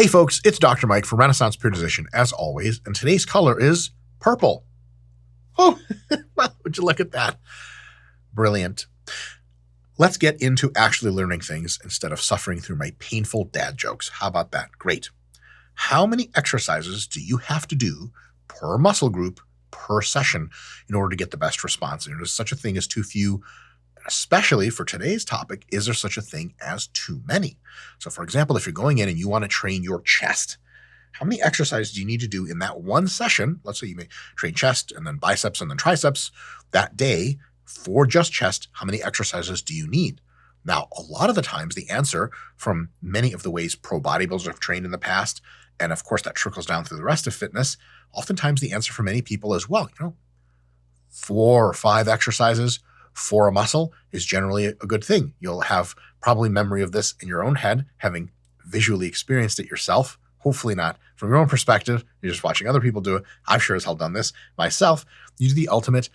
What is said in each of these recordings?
Hey folks, it's Dr. Mike from Renaissance Periodization as always, and today's color is purple. Oh, well, would you look at that? Brilliant. Let's get into actually learning things instead of suffering through my painful dad jokes. How about that? Great. How many exercises do you have to do per muscle group per session in order to get the best response? And there's such a thing as too few. Especially for today's topic, is there such a thing as too many? So for example, if you're going in and you want to train your chest, how many exercises do you need to do in that one session? Let's say you may train chest and then biceps and then triceps that day for just chest. How many exercises do you need? Now, a lot of the times the answer from many of the ways pro bodybuilders have trained in the past, and of course that trickles down through the rest of fitness, oftentimes the answer for many people is, well, 4 or 5 exercises for a muscle is generally a good thing. You'll have probably memory of this in your own head, having visually experienced it yourself. Hopefully not from your own perspective. You're just watching other people do it. I've sure as hell done this myself. You do the ultimate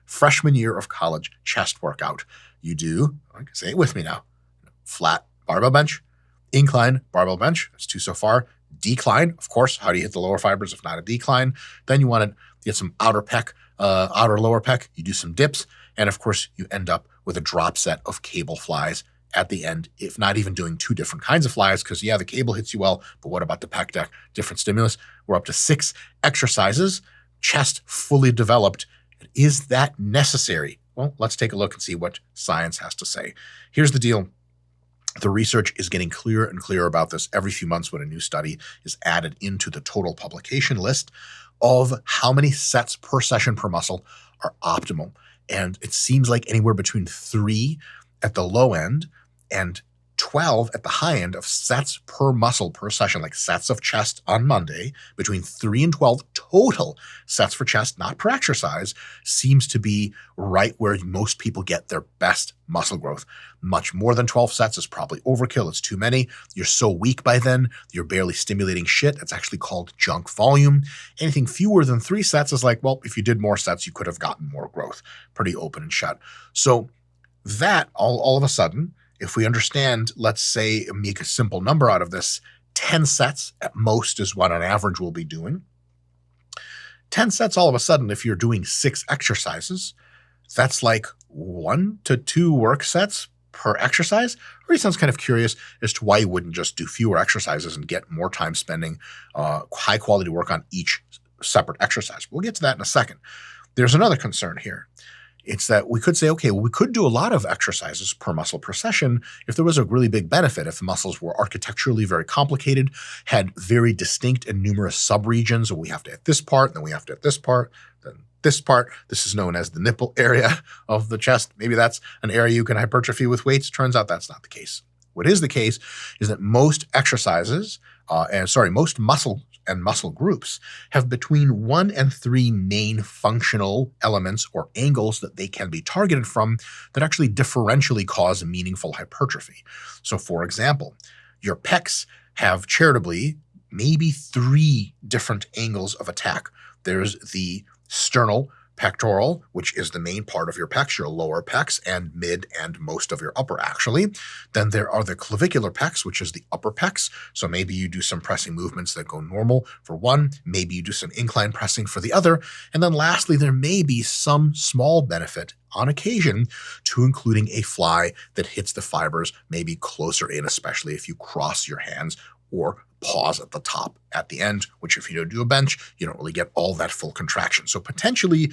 freshman year of college chest workout. You do, say it with me now, flat barbell bench, incline barbell bench. That's 2 so far. Decline, of course. How do you hit the lower fibers if not a decline? Then you want to get some outer lower pec. You do some dips. And of course, you end up with a drop set of cable flies at the end, if not even doing 2 different kinds of flies, because yeah, the cable hits you well, but what about the pec deck? Different stimulus. We're up to 6 exercises, chest fully developed. Is that necessary? Well, let's take a look and see what science has to say. Here's the deal. The research is getting clearer and clearer about this every few months when a new study is added into the total publication list of how many sets per session per muscle are optimal. And it seems like anywhere between 3 at the low end and 12 at the high end of sets per muscle per session, like sets of chest on Monday, between 3 and 12 total sets for chest, not per exercise, seems to be right where most people get their best muscle growth. Much more than 12 sets is probably overkill. It's too many. You're so weak by then, you're barely stimulating shit. It's actually called junk volume. Anything fewer than 3 sets is like, well, if you did more sets, you could have gotten more growth. Pretty open and shut. So that all of a sudden, if we understand, let's say, make a simple number out of this, 10 sets at most is what on average we'll be doing. 10 sets all of a sudden, if you're doing 6 exercises, that's like 1 to 2 work sets per exercise. Already sounds kind of curious as to why you wouldn't just do fewer exercises and get more time spending high quality work on each separate exercise. We'll get to that in a second. There's another concern here. It's that we could say, okay, well, we could do a lot of exercises per muscle per session if there was a really big benefit, if the muscles were architecturally very complicated, had very distinct and numerous subregions, and we have to hit this part, then we have to hit this part, then this part. This is known as the nipple area of the chest. Maybe that's an area you can hypertrophy with weights. Turns out that's not the case. What is the case is that most exercises, most muscle and muscle groups have between 1 and 3 main functional elements or angles that they can be targeted from that actually differentially cause meaningful hypertrophy. So for example, your pecs have charitably maybe 3 different angles of attack. There's the sternal pectoral, which is the main part of your pecs, your lower pecs, and mid and most of your upper actually. Then there are the clavicular pecs, which is the upper pecs. So maybe you do some pressing movements that go normal for one, maybe you do some incline pressing for the other. And then lastly, there may be some small benefit on occasion to including a fly that hits the fibers maybe closer in, especially if you cross your hands or pause at the top at the end, which if you don't do a bench, you don't really get all that full contraction. So potentially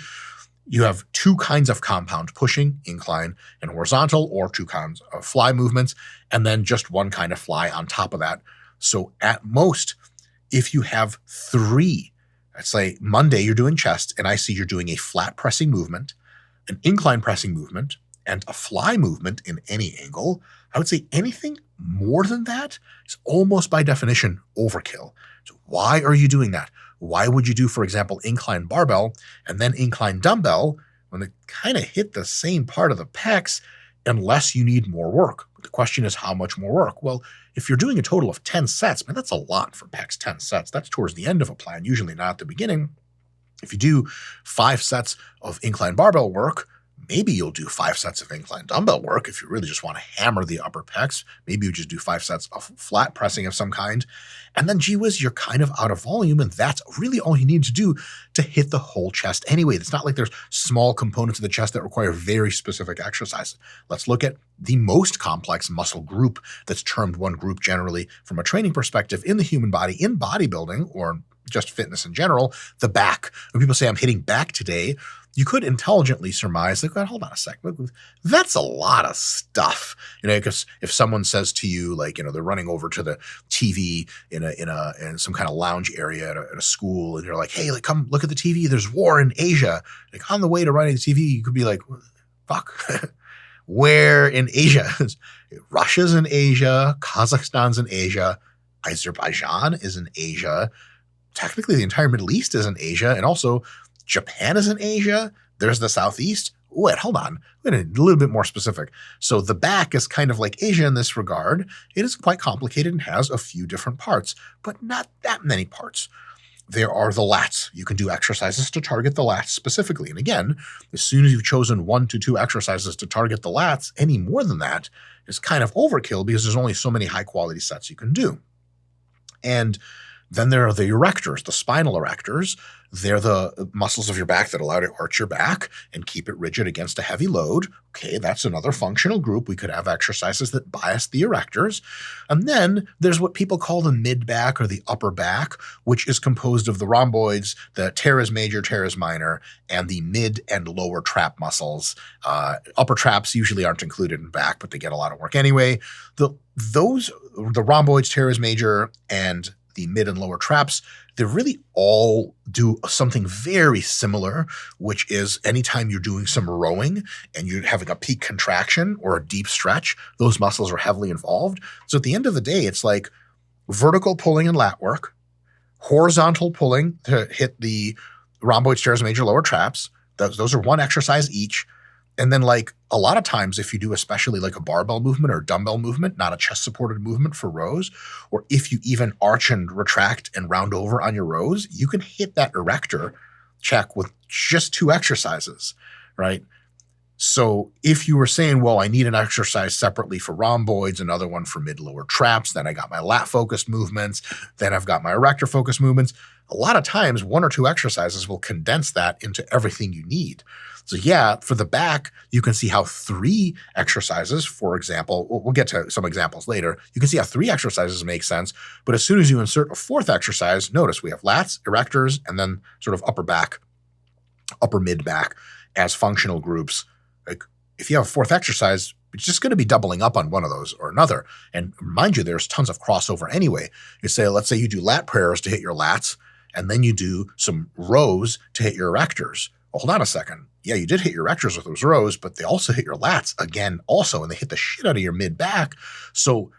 you have 2 kinds of compound pushing, incline and horizontal, or 2 kinds of fly movements, and then just 1 kind of fly on top of that. So at most, if you have 3, let's say Monday you're doing chest, and I see you're doing a flat pressing movement, an incline pressing movement, and a fly movement in any angle, I would say anything more than that is almost by definition overkill. So why are you doing that? Why would you do, for example, incline barbell and then incline dumbbell when they kind of hit the same part of the pecs unless you need more work? But the question is how much more work? Well, if you're doing a total of 10 sets, man, that's a lot for pecs, 10 sets. That's towards the end of a plan, usually not at the beginning. If you do 5 sets of incline barbell work, Maybe you'll do 5 sets of incline dumbbell work if you really just want to hammer the upper pecs. Maybe you just do 5 sets of flat pressing of some kind. And then, gee whiz, you're kind of out of volume, and that's really all you need to do to hit the whole chest anyway. It's not like there's small components of the chest that require very specific exercises. Let's look at the most complex muscle group that's termed one group generally from a training perspective in the human body, in bodybuilding or just fitness in general, the back. When people say, I'm hitting back today, you could intelligently surmise, like, well, hold on a second, that's a lot of stuff. Because if someone says to you, like, they're running over to the TV in some kind of lounge area at a school, and you're like, hey, like, come look at the TV. There's war in Asia. Like, on the way to running the TV, you could be like, fuck, where in Asia? Russia's in Asia. Kazakhstan's in Asia. Azerbaijan is in Asia. Technically, the entire Middle East is in Asia, and also Japan is in Asia. There's the Southeast. Wait, hold on. We're a little bit more specific. So the back is kind of like Asia in this regard. It is quite complicated and has a few different parts, but not that many parts. There are the lats. You can do exercises to target the lats specifically. And again, as soon as you've chosen 1 to 2 exercises to target the lats, any more than that is kind of overkill because there's only so many high-quality sets you can do. And then there are the erectors, the spinal erectors. They're the muscles of your back that allow you to arch your back and keep it rigid against a heavy load. Okay, that's another functional group. We could have exercises that bias the erectors. And then there's what people call the mid-back or the upper back, which is composed of the rhomboids, the teres major, teres minor, and the mid and lower trap muscles. Upper traps usually aren't included in back, but they get a lot of work anyway. The rhomboids, teres major, and the mid and lower traps, they really all do something very similar, which is anytime you're doing some rowing and you're having a peak contraction or a deep stretch, those muscles are heavily involved. So at the end of the day, it's like vertical pulling and lat work, horizontal pulling to hit the rhomboids, teres major, lower traps. Those are one exercise each. And then, like, a lot of times if you do especially like a barbell movement or dumbbell movement, not a chest supported movement for rows, or if you even arch and retract and round over on your rows, you can hit that erector check with just 2 exercises, right? So if you were saying, well, I need an exercise separately for rhomboids, another one for mid-lower traps, then I got my lat-focused movements, then I've got my erector-focused movements, a lot of times 1 or 2 exercises will condense that into everything you need. So yeah, for the back, you can see how 3 exercises, for example, we'll get to some examples later, you can see how 3 exercises make sense, but as soon as you insert a 4th exercise, notice we have lats, erectors, and then sort of upper back, upper mid-back as functional groups. Like, if you have a 4th exercise, it's just going to be doubling up on one of those or another. And mind you, there's tons of crossover anyway. Let's say you do lat prayers to hit your lats, and then you do some rows to hit your erectors. Well, hold on a second. Yeah, you did hit your erectors with those rows, but they also hit your lats again also, and they hit the shit out of your mid-back. So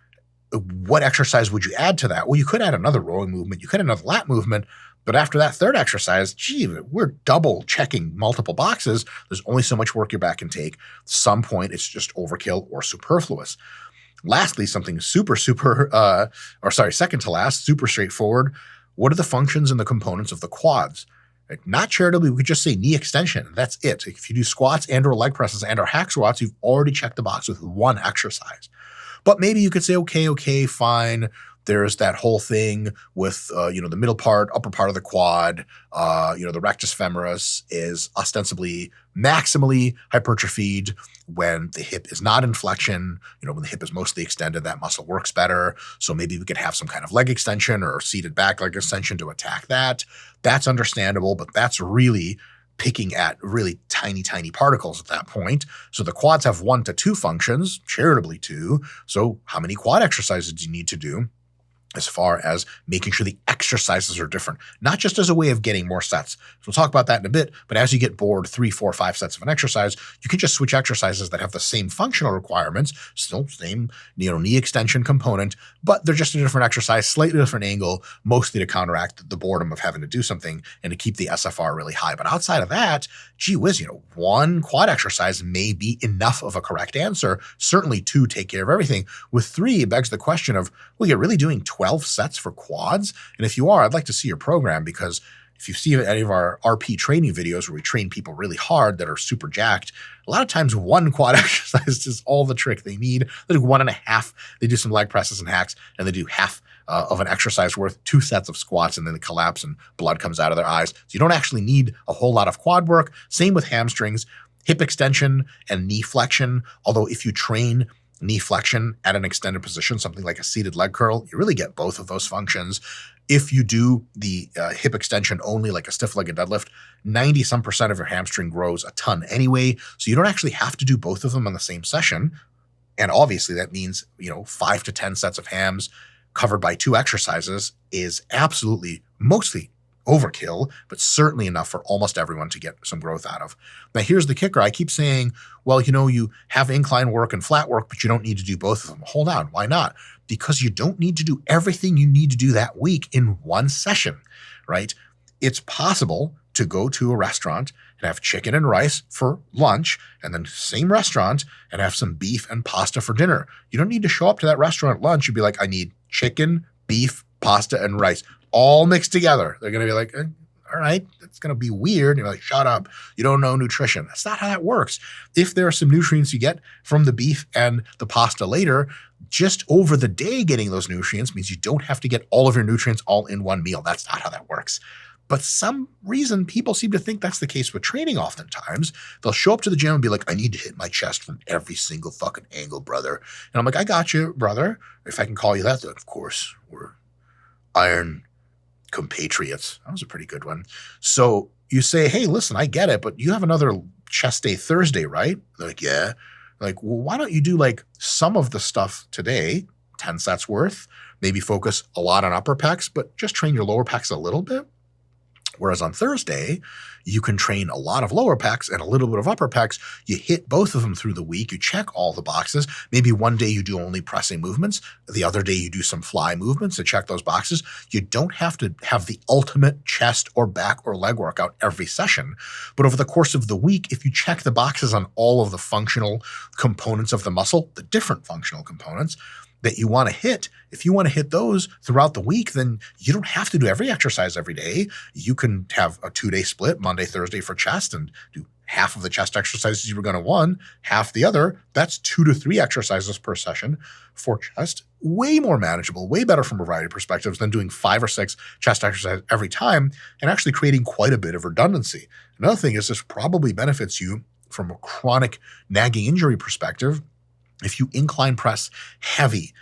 what exercise would you add to that? Well, you could add another rowing movement. You could add another lat movement. But after that 3rd exercise, gee, we're double checking multiple boxes. There's only so much work your back can take. At some point, it's just overkill or superfluous. Lastly, something second to last, super straightforward. What are the functions and the components of the quads? Like, not charitably, we could just say knee extension. That's it. If you do squats and or leg presses and or hack squats, you've already checked the box with 1 exercise. But maybe you could say, okay, fine. There's that whole thing with, the middle part, upper part of the quad. The rectus femoris is ostensibly maximally hypertrophied when the hip is not in flexion. When the hip is mostly extended, that muscle works better. So maybe we could have some kind of leg extension or seated back leg extension to attack that. That's understandable, but that's really picking at really tiny, tiny particles at that point. So the quads have 1 to 2 functions, charitably 2. So how many quad exercises do you need to do? As far as making sure the exercises are different, not just as a way of getting more sets. So we'll talk about that in a bit, but as you get bored 3, 4, 5 sets of an exercise, you can just switch exercises that have the same functional requirements, still same, knee extension component, but they're just a different exercise, slightly different angle, mostly to counteract the boredom of having to do something and to keep the SFR really high. But outside of that, gee whiz, 1 quad exercise may be enough of a correct answer. Certainly 2 take care of everything. With 3, it begs the question of, well, you're really doing 12 sets for quads? And if you are, I'd like to see your program, because if you see any of our RP training videos where we train people really hard that are super jacked, a lot of times one quad exercise is all the trick they need. They do 1.5. They do some leg presses and hacks, and they do half of an exercise worth 2 sets of squats, and then they collapse and blood comes out of their eyes. So you don't actually need a whole lot of quad work. Same with hamstrings, hip extension, and knee flexion. Although if you train knee flexion at an extended position, something like a seated leg curl, you really get both of those functions. If you do the hip extension only, like a stiff-legged deadlift, 90% of your hamstring grows a ton anyway, so you don't actually have to do both of them on the same session. And obviously that means, 5 to 10 sets of hams covered by 2 exercises is absolutely mostly overkill, but certainly enough for almost everyone to get some growth out of. Now, here's the kicker. I keep saying, well, you have incline work and flat work, but you don't need to do both of them. Hold on. Why not? Because you don't need to do everything you need to do that week in one session, right? It's possible to go to a restaurant and have chicken and rice for lunch, and then same restaurant and have some beef and pasta for dinner. You don't need to show up to that restaurant at lunch and be like, I need chicken, beef, pasta, and rice all mixed together. They're going to be like, all right, that's going to be weird. You're like, shut up. You don't know nutrition. That's not how that works. If there are some nutrients you get from the beef and the pasta later, just over the day getting those nutrients means you don't have to get all of your nutrients all in one meal. That's not how that works. But some reason people seem to think that's the case with training oftentimes. They'll show up to the gym and be like, I need to hit my chest from every single fucking angle, brother. And I'm like, I got you, brother. If I can call you that, then of course, we're iron compatriots. That was a pretty good one. So you say, hey, listen, I get it, but you have another chest day Thursday, right? They're like, yeah. Like, well, why don't you do like some of the stuff today, 10 sets worth, maybe focus a lot on upper pecs, but just train your lower pecs a little bit. Whereas on Thursday, you can train a lot of lower pecs and a little bit of upper pecs. You hit both of them through the week. You check all the boxes. Maybe one day you do only pressing movements. The other day you do some fly movements to check those boxes. You don't have to have the ultimate chest or back or leg workout every session. But over the course of the week, if you check the boxes on all of the functional components of the muscle, the different functional components that you want to hit, if you want to hit those throughout the week, then you don't have to do every exercise every day. You can have a 2-day split, Monday, Thursday for chest, and do half of the chest exercises you were going to one, half the other. That's 2 to 3 exercises per session for chest. Way more manageable, way better from a variety of perspectives than doing 5 or 6 chest exercises every time and actually creating quite a bit of redundancy. Another thing is this probably benefits you from a chronic nagging injury perspective. If you incline press heavy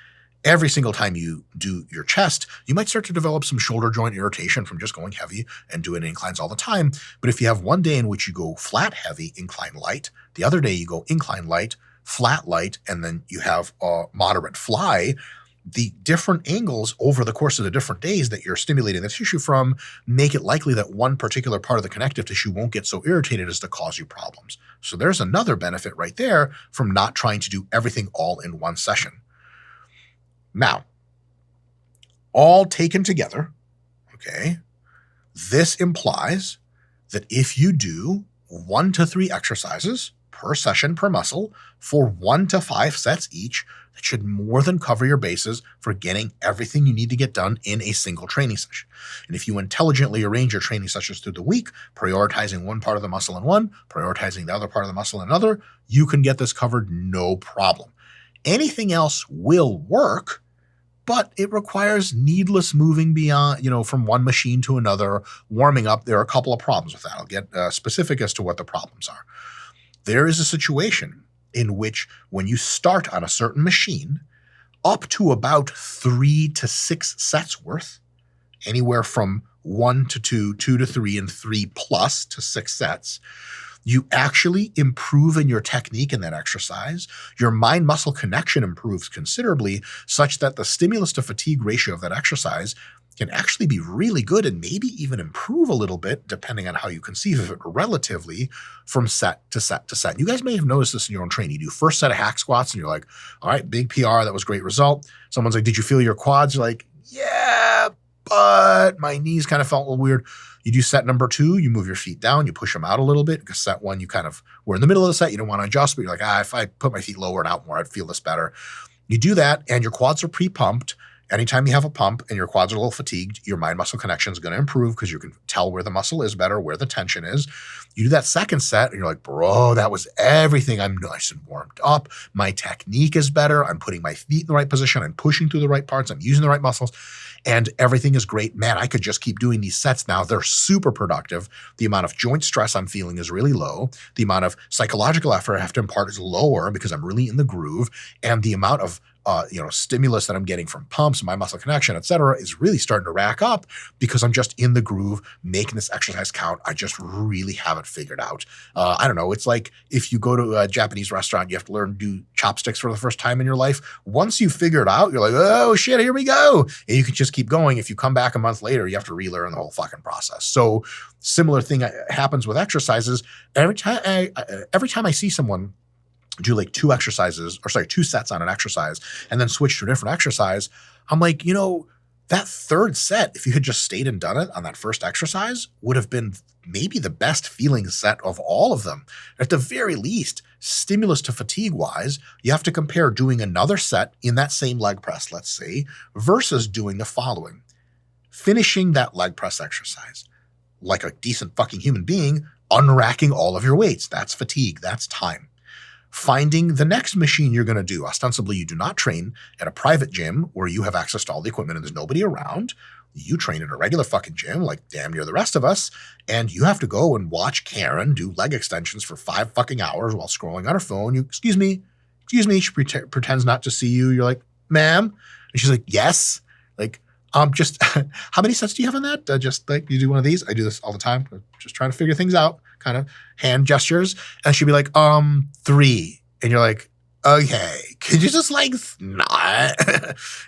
every single time you do your chest, you might start to develop some shoulder joint irritation from just going heavy and doing inclines all the time. But if you have one day in which you go flat heavy, incline light, the other day you go incline light, flat light, and then you have a moderate fly, the different angles over the course of the different days that you're stimulating the tissue from make it likely that one particular part of the connective tissue won't get so irritated as to cause you problems. So there's another benefit right there from not trying to do everything all in one session. Now, all taken together, okay, this implies that if you do 1 to 3 exercises per session per muscle for 1 to 5 sets each, that should more than cover your bases for getting everything you need to get done in a single training session. And if you intelligently arrange your training sessions through the week, prioritizing one part of the muscle in one, prioritizing the other part of the muscle in another, you can get this covered no problem. Anything else will work, but it requires needless moving beyond, from one machine to another, warming up. There are a couple of problems with that. I'll get specific as to what the problems are. There is a situation in which when you start on a certain machine, up to about 3 to 6 sets worth, anywhere from 1 to 2, 2 to 3, and 3 plus to 6 sets, you actually improve in your technique in that exercise. Your mind-muscle connection improves considerably such that the stimulus to fatigue ratio of that exercise can actually be really good and maybe even improve a little bit, depending on how you conceive of it relatively, from set to set to set. You guys may have noticed this in your own training. You do first set of hack squats and you're like, all right, big PR, that was a great result. Someone's like, did you feel your quads? You're like, yeah, but my knees kind of felt a little weird. You do set number 2, you move your feet down, you push them out a little bit, because set 1, you kind of were in the middle of the set, you don't want to adjust, but you're like, if I put my feet lower and out more, I'd feel this better. You do that and your quads are pre-pumped, Anytime you have a pump and your quads are a little fatigued, your mind-muscle connection is going to improve because you can tell where the muscle is better, where the tension is. You do that second set and you're like, bro, that was everything. I'm nice and warmed up. My technique is better. I'm putting my feet in the right position. I'm pushing through the right parts. I'm using the right muscles and everything is great. Man, I could just keep doing these sets now. They're super productive. The amount of joint stress I'm feeling is really low. The amount of psychological effort I have to impart is lower because I'm really in the groove. And the amount of stimulus that I'm getting from pumps, my muscle connection, et cetera, is really starting to rack up because I'm just in the groove, making this exercise count. I just really have it figured out. I don't know. It's like if you go to a Japanese restaurant, you have to learn to do chopsticks for the first time in your life. Once you figure it out, you're like, oh shit, here we go. And you can just keep going. If you come back a month later, you have to relearn the whole fucking process. So similar thing happens with exercises. Every time I see someone do like two sets on an exercise and then switch to a different exercise, I'm like, that third set, if you had just stayed and done it on that first exercise, would have been maybe the best feeling set of all of them. At the very least, stimulus to fatigue wise, you have to compare doing another set in that same leg press, let's say, versus doing the following. Finishing that leg press exercise like a decent fucking human being, unracking all of your weights. That's fatigue. That's time. Finding the next machine you're going to do. Ostensibly, you do not train at a private gym where you have access to all the equipment and there's nobody around. You train at a regular fucking gym like damn near the rest of us, and you have to go and watch Karen do leg extensions for 5 fucking hours while scrolling on her phone. Excuse me. She pretends not to see you. You're like, ma'am. And she's like, yes. Like, just how many sets do you have on that? Just like you do one of these. I do this all the time. Just trying to figure things out, kind of hand gestures. And she'd be like, 3. And you're like, okay, could you just like not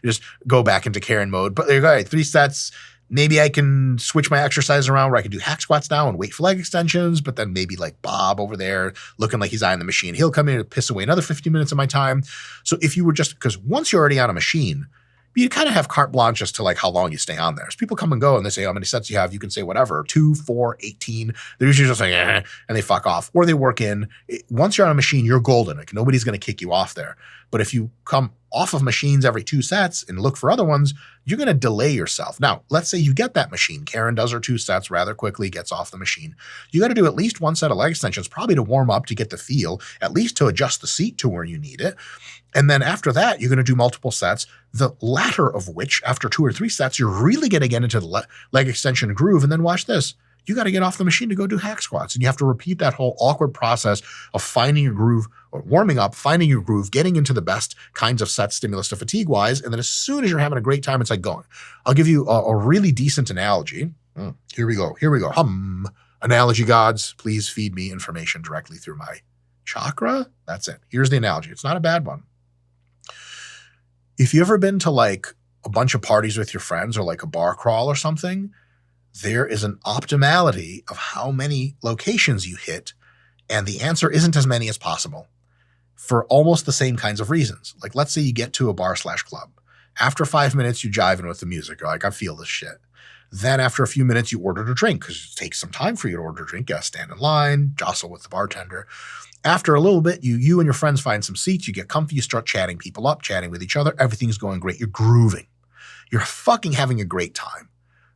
just go back into Karen mode? But like, all right, 3 sets. Maybe I can switch my exercise around where I can do hack squats now and wait for leg extensions. But then maybe like Bob over there looking like he's eyeing the machine, he'll come in and piss away another 15 minutes of my time. So if you were because once you're already on a machine, you kind of have carte blanche as to like how long you stay on there. So people come and go and they say how many sets you have. You can say whatever, 2, 4, 18. They're usually just like, and they fuck off. Or they work in. Once you're on a machine, you're golden. Like nobody's going to kick you off there. But if you come off of machines every 2 sets and look for other ones, you're going to delay yourself. Now, let's say you get that machine. Karen does her 2 sets rather quickly, gets off the machine. You got to do at least 1 set of leg extensions, probably to warm up, to get the feel, at least to adjust the seat to where you need it. And then after that, you're going to do multiple sets, the latter of which, after 2 or 3 sets, you're really going to get into the leg extension groove. And then watch this. You got to get off the machine to go do hack squats. And you have to repeat that whole awkward process of finding your groove or warming up, finding your groove, getting into the best kinds of sets, stimulus to fatigue wise. And then as soon as you're having a great time, it's like going. I'll give you a really decent analogy. Here we go. Analogy gods, please feed me information directly through my chakra. That's it. Here's the analogy. It's not a bad one. If you've ever been to like a bunch of parties with your friends or like a bar crawl or something, there is an optimality of how many locations you hit, and the answer isn't as many as possible for almost the same kinds of reasons. Like, let's say you get to a bar/club. After 5 minutes, you jive in with the music. You're like, I feel this shit. Then after a few minutes, you ordered a drink because it takes some time for you to order a drink. You gotta stand in line, jostle with the bartender. After a little bit, you and your friends find some seats, you get comfy, you start chatting people up, chatting with each other. Everything's going great. You're grooving. You're fucking having a great time.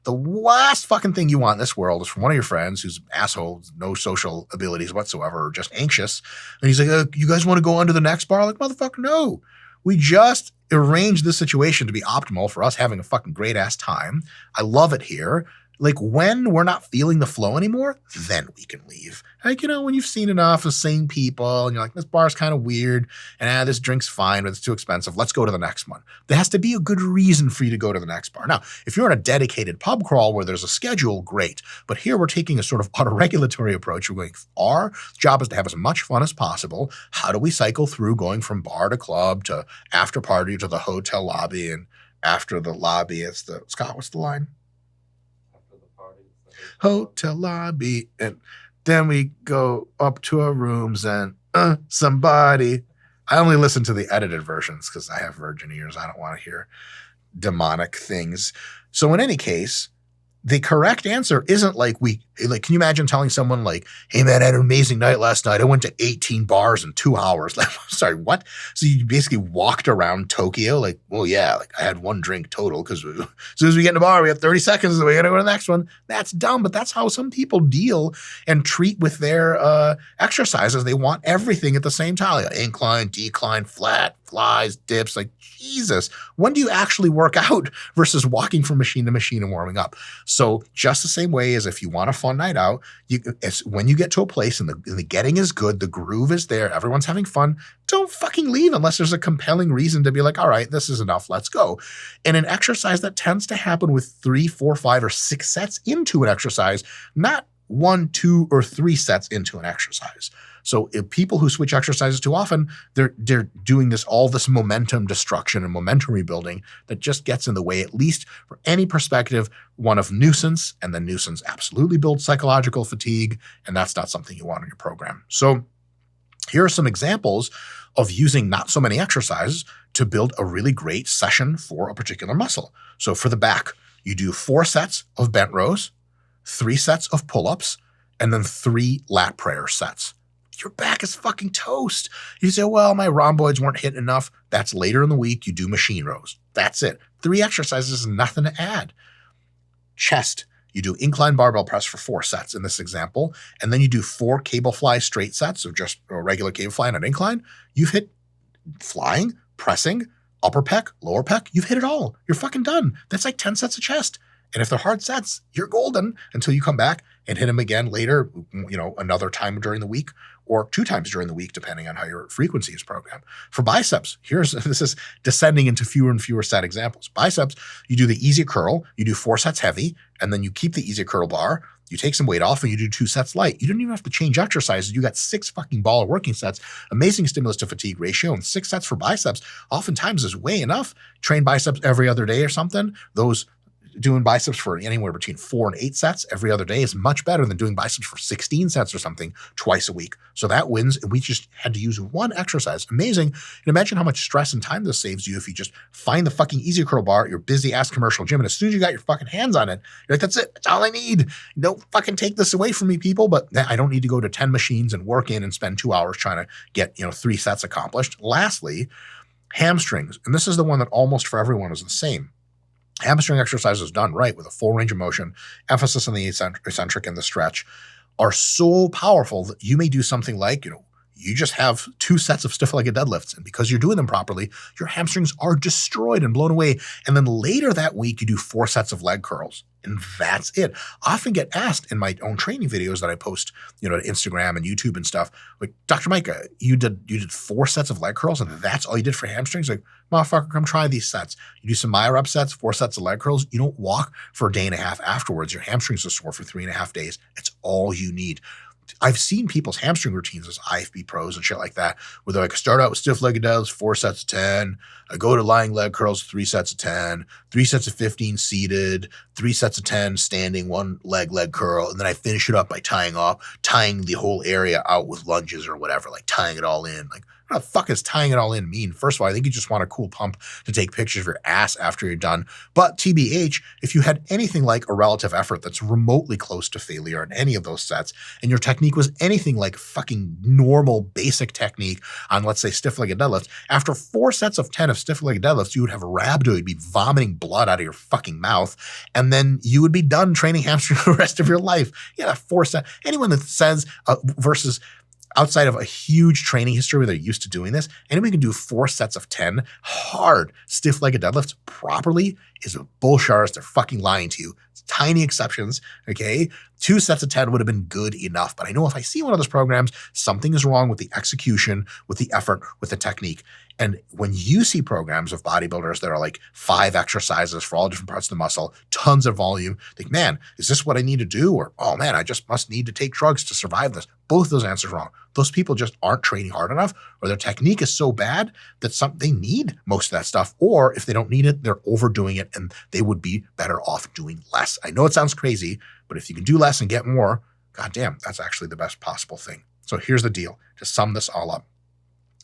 The last fucking thing you want in this world is from one of your friends who's an asshole, no social abilities whatsoever, or just anxious. And he's like, you guys want to go on to the next bar? Like, motherfucker, no. We just arranged this situation to be optimal for us having a fucking great ass time. I love it here. Like when we're not feeling the flow anymore, then we can leave. Like, when you've seen enough of the same people and you're like, this bar's kind of weird and this drink's fine, but it's too expensive. Let's go to the next one. There has to be a good reason for you to go to the next bar. Now, if you're in a dedicated pub crawl where there's a schedule, great. But here we're taking a sort of auto-regulatory approach. We're going, our job is to have as much fun as possible. How do we cycle through going from bar to club to after party to the hotel lobby, and after the lobby, it's the, Scott, what's the line? Hotel lobby, and then we go up to our rooms and somebody. I only listen to the edited versions because I have virgin ears. I don't want to hear demonic things. So in any case, the correct answer isn't like can you imagine telling someone like, hey man, I had an amazing night last night. I went to 18 bars in 2 hours. Like, sorry, what? So you basically walked around Tokyo like, well, yeah, like I had 1 drink total because as soon as we get in the bar, we have 30 seconds and we got to go to the next one. That's dumb, but that's how some people deal and treat with their exercises. They want everything at the same time. Like incline, decline, flat, flies, dips, like Jesus. When do you actually work out versus walking from machine to machine and warming up? So just the same way as if you want a fun night out, when you get to a place and the getting is good, the groove is there, everyone's having fun, don't fucking leave unless there's a compelling reason to be like, all right, this is enough, let's go. And an exercise that tends to happen with 3, 4, 5, or 6 sets into an exercise, not 1, 2, or 3 sets into an exercise. So if people who switch exercises too often, they're doing all this momentum destruction and momentum rebuilding that just gets in the way, at least for any perspective, one of nuisance, and the nuisance absolutely builds psychological fatigue, and that's not something you want in your program. So here are some examples of using not so many exercises to build a really great session for a particular muscle. So for the back, you do 4 sets of bent rows, 3 sets of pull-ups, and then 3 lat prayer sets. Your back is fucking toast. You say, well, my rhomboids weren't hitting enough. That's later in the week. You do machine rows. That's it. 3 exercises, nothing to add. Chest. You do incline barbell press for 4 sets in this example, and then you do 4 cable fly straight sets of just a regular cable fly and an incline. You've hit flying, pressing, upper pec, lower pec. You've hit it all. You're fucking done. That's like 10 sets of chest. And if they're hard sets, you're golden until you come back and hit them again later, another time during the week or 2 times during the week, depending on how your frequency is programmed. For biceps, this is descending into fewer and fewer set examples. Biceps, you do the easy curl, you do 4 sets heavy, and then you keep the easy curl bar, you take some weight off, and you do 2 sets light. You don't even have to change exercises. You got 6 fucking baller working sets, amazing stimulus to fatigue ratio, and 6 sets for biceps oftentimes is way enough. Train biceps every other day or something. Doing biceps for anywhere between 4 and 8 sets every other day is much better than doing biceps for 16 sets or something twice a week. So that wins, and we just had to use 1 exercise. Amazing. And imagine how much stress and time this saves you if you just find the fucking easy curl bar at your busy-ass commercial gym, and as soon as you got your fucking hands on it, you're like, that's it. That's all I need. Don't fucking take this away from me, people, but I don't need to go to 10 machines and work in and spend 2 hours trying to get 3 sets accomplished. Lastly, hamstrings. And this is the one that almost for everyone is the same. Hamstring exercises done right with a full range of motion, emphasis on the eccentric and the stretch, are so powerful that you may do something like, you just have 2 sets of stiff-legged deadlifts, and because you're doing them properly, your hamstrings are destroyed and blown away. And then later that week, you do 4 sets of leg curls, and that's it. I often get asked in my own training videos that I post, to Instagram and YouTube and stuff, like, Dr. Micah, you did 4 sets of leg curls, and that's all you did for hamstrings? Like, motherfucker, come try these sets. You do some MyoRep sets, 4 sets of leg curls. You don't walk for a day and a half afterwards. Your hamstrings are sore for 3.5 days. It's all you need. I've seen people's hamstring routines as IFB pros and shit like that, where they're like, start out with stiff-legged deadlifts, 4 sets of 10. I go to lying leg curls, 3 sets of 10, 3 sets of 15 seated, 3 sets of 10 standing, 1 leg curl. And then I finish it up by tying the whole area out with lunges or whatever, like tying it all in. Like, what the fuck is tying it all in mean? First of all, I think you just want a cool pump to take pictures of your ass after you're done. But TBH, if you had anything like a relative effort that's remotely close to failure in any of those sets, and your technique was anything like fucking normal basic technique on, let's say, stiff-legged deadlifts, after 4 sets of 10 of stiff-legged deadlifts, you would have rhabdo, you'd be vomiting blood out of your fucking mouth, and then you would be done training hamstring the rest of your life. Yeah, 4 sets. Anyone that says versus outside of a huge training history where they're used to doing this, anybody can do 4 sets of 10 hard stiff-legged deadlifts properly is a bullshit. They're fucking lying to you. It's tiny exceptions, okay? 2 sets of 10 would have been good enough. But I know if I see one of those programs, something is wrong with the execution, with the effort, with the technique. And when you see programs of bodybuilders that are like 5 exercises for all different parts of the muscle, tons of volume, think, man, is this what I need to do? Or, oh man, I just must need to take drugs to survive this. Both those answers are wrong. Those people just aren't training hard enough, or their technique is so bad that they need most of that stuff. Or if they don't need it, they're overdoing it and they would be better off doing less. I know it sounds crazy, but if you can do less and get more, goddamn, that's actually the best possible thing. So here's the deal, to sum this all up.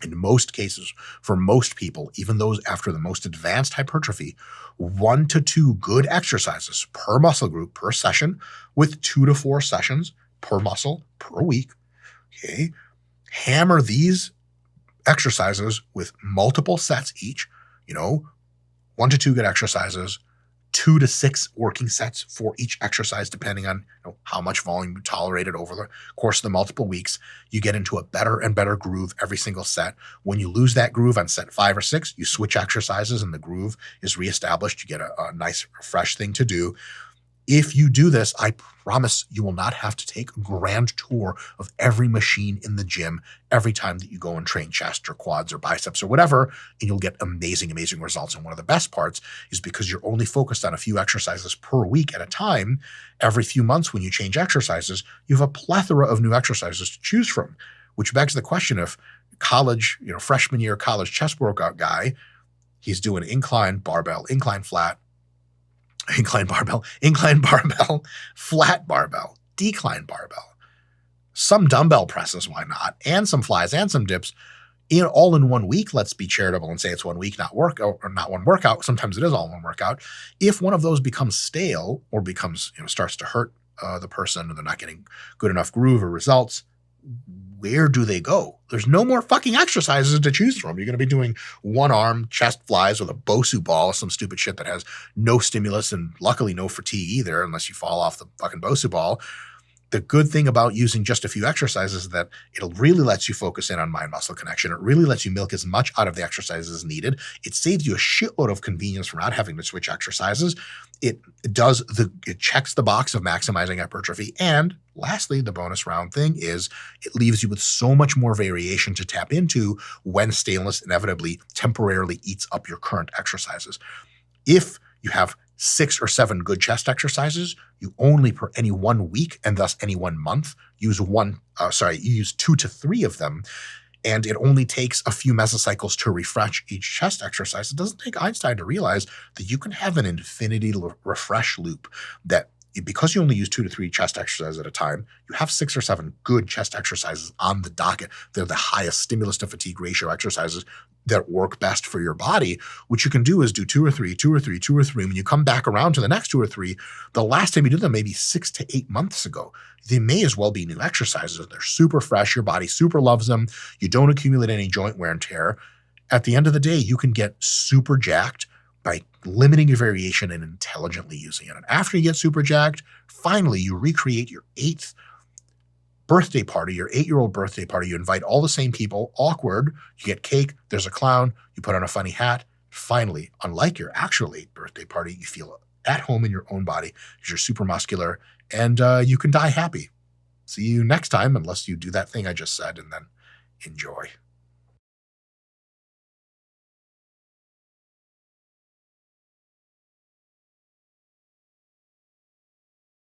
In most cases, for most people, even those after the most advanced hypertrophy, 1 to 2 good exercises per muscle group per session, with 2 to 4 sessions per muscle per week. Okay. Hammer these exercises with multiple sets each, 1 to 2 good exercises, 2 to 6 working sets for each exercise, depending on how much volume you tolerated over the course of the multiple weeks. You get into a better and better groove every single set. When you lose that groove on set 5 or 6, you switch exercises and the groove is reestablished. You get a nice, fresh thing to do. If you do this, I promise you will not have to take a grand tour of every machine in the gym every time that you go and train chest or quads or biceps or whatever, and you'll get amazing, amazing results. And one of the best parts is because you're only focused on a few exercises per week at a time. Every few months when you change exercises, you have a plethora of new exercises to choose from, which begs the question of college, freshman year college chest workout guy, he's doing incline barbell, incline barbell, flat barbell, decline barbell, some dumbbell presses, why not, and some flies and some dips, all in 1 week. Let's be charitable and say it's 1 week, not one workout. Sometimes it is all one workout. If one of those becomes stale or starts to hurt the person, or they're not getting good enough groove or results, where do they go? There's no more fucking exercises to choose from. You're going to be doing one arm chest flies with a Bosu ball, some stupid shit that has no stimulus and luckily no fatigue either, unless you fall off the fucking Bosu ball. The good thing about using just a few exercises is that it really lets you focus in on mind-muscle connection. It really lets you milk as much out of the exercises as needed. It saves you a shitload of convenience for not having to switch exercises. It checks the box of maximizing hypertrophy. And lastly, the bonus round thing is it leaves you with so much more variation to tap into when staleness inevitably temporarily eats up your current exercises. If you have 6 or 7 good chest exercises, you only per any 1 week and thus any 1 month you use 2 to 3 of them, and it only takes a few mesocycles to refresh each chest exercise. It doesn't take Einstein to realize that you can have an infinity refresh loop that, because you only use 2 to 3 chest exercises at a time, you have 6 or 7 good chest exercises on the docket. They're the highest stimulus to fatigue ratio exercises that work best for your body. What you can do is do 2 or 3, 2 or 3, 2 or 3. When you come back around to the next 2 or 3, the last time you did them maybe 6 to 8 months ago. They may as well be new exercises. They're super fresh. Your body super loves them. You don't accumulate any joint wear and tear. At the end of the day, you can get super jacked by limiting your variation and intelligently using it. And after you get super jacked, finally you recreate your 8th birthday party, your 8-year-old birthday party. You invite all the same people, awkward, you get cake, there's a clown, you put on a funny hat. Finally, unlike your actual 8th birthday party, you feel at home in your own body because you're super muscular, and you can die happy. See you next time, unless you do that thing I just said, and then enjoy.